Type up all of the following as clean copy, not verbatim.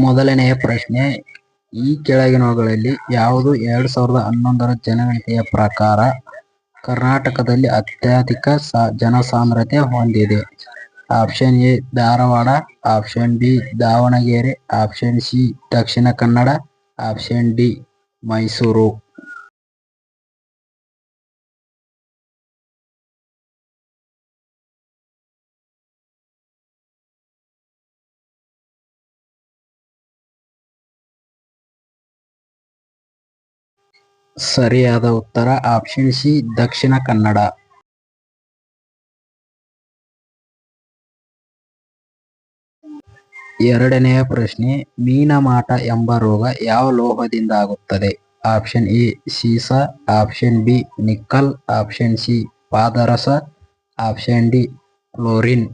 ಮೊದಲನೆಯ ಪ್ರಶ್ನೆ, ಈ ಕೆಳಗಿನವುಗಳಲ್ಲಿ ಯಾವುದು 2011ರ ಜನಗಣತಿಯ ಪ್ರಕಾರ ಕರ್ನಾಟಕದಲ್ಲಿ ಅತ್ಯಧಿಕ ಜನಸಾಂದ್ರತೆ ಹೊಂದಿದೆ? Option A Dharwad, option B Davanagere, option C Dakshina Kannada, option D Mysuru. ಸರಿಯಾದ ಉತ್ತರ ಆಪ್ಷನ್ ಸಿ ದಕ್ಷಿಣ ಕನ್ನಡ. ಎರಡನೆಯ ಪ್ರಶ್ನೆ, ಮೀನಮಾಟ ಎಂಬ ರೋಗ ಯಾವ ಲೋಹದಿಂದ ಆಗುತ್ತದೆ? ಆಪ್ಷನ್ ಎ ಸೀಸ, option B nickel, option C ಪಾದರಸ, ಆಪ್ಷನ್ ಡಿ ಕ್ಲೋರಿನ್.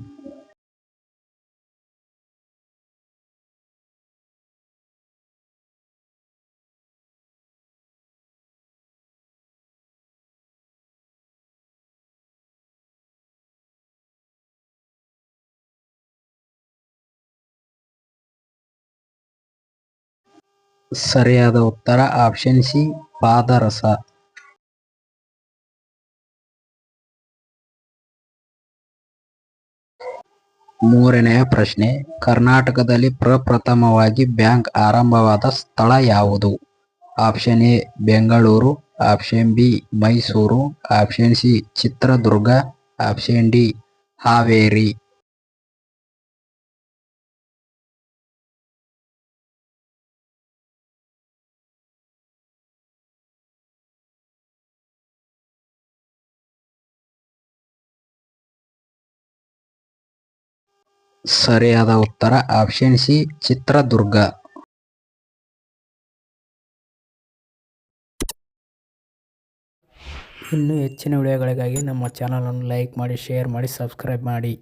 ಸರಿಯಾದ ಉತ್ತರ ಆಪ್ಷನ್ ಸಿ ಪಾದರಸ. ಮೂರನೆಯ ಪ್ರಶ್ನೆ, ಕರ್ನಾಟಕದಲ್ಲಿ ಪ್ರಪ್ರಥಮವಾಗಿ ಬ್ಯಾಂಕ್ ಆರಂಭವಾದ ಸ್ಥಳ ಯಾವುದು? Option A Bengaluru, option B Mysuru, option C Chitradurga, option D Haveri. ಸರಿಯಾದ ಉತ್ತರ ಆಪ್ಷನ್ ಸಿ ಚಿತ್ರದುರ್ಗ. ಇನ್ನೂ ಹೆಚ್ಚಿನ ವಿಡಿಯೋಗಳಿಗಾಗಿ ನಮ್ಮ ಚಾನಲನ್ನು ಲೈಕ್ ಮಾಡಿ, ಶೇರ್ ಮಾಡಿ, ಸಬ್ಸ್ಕ್ರೈಬ್ ಮಾಡಿ.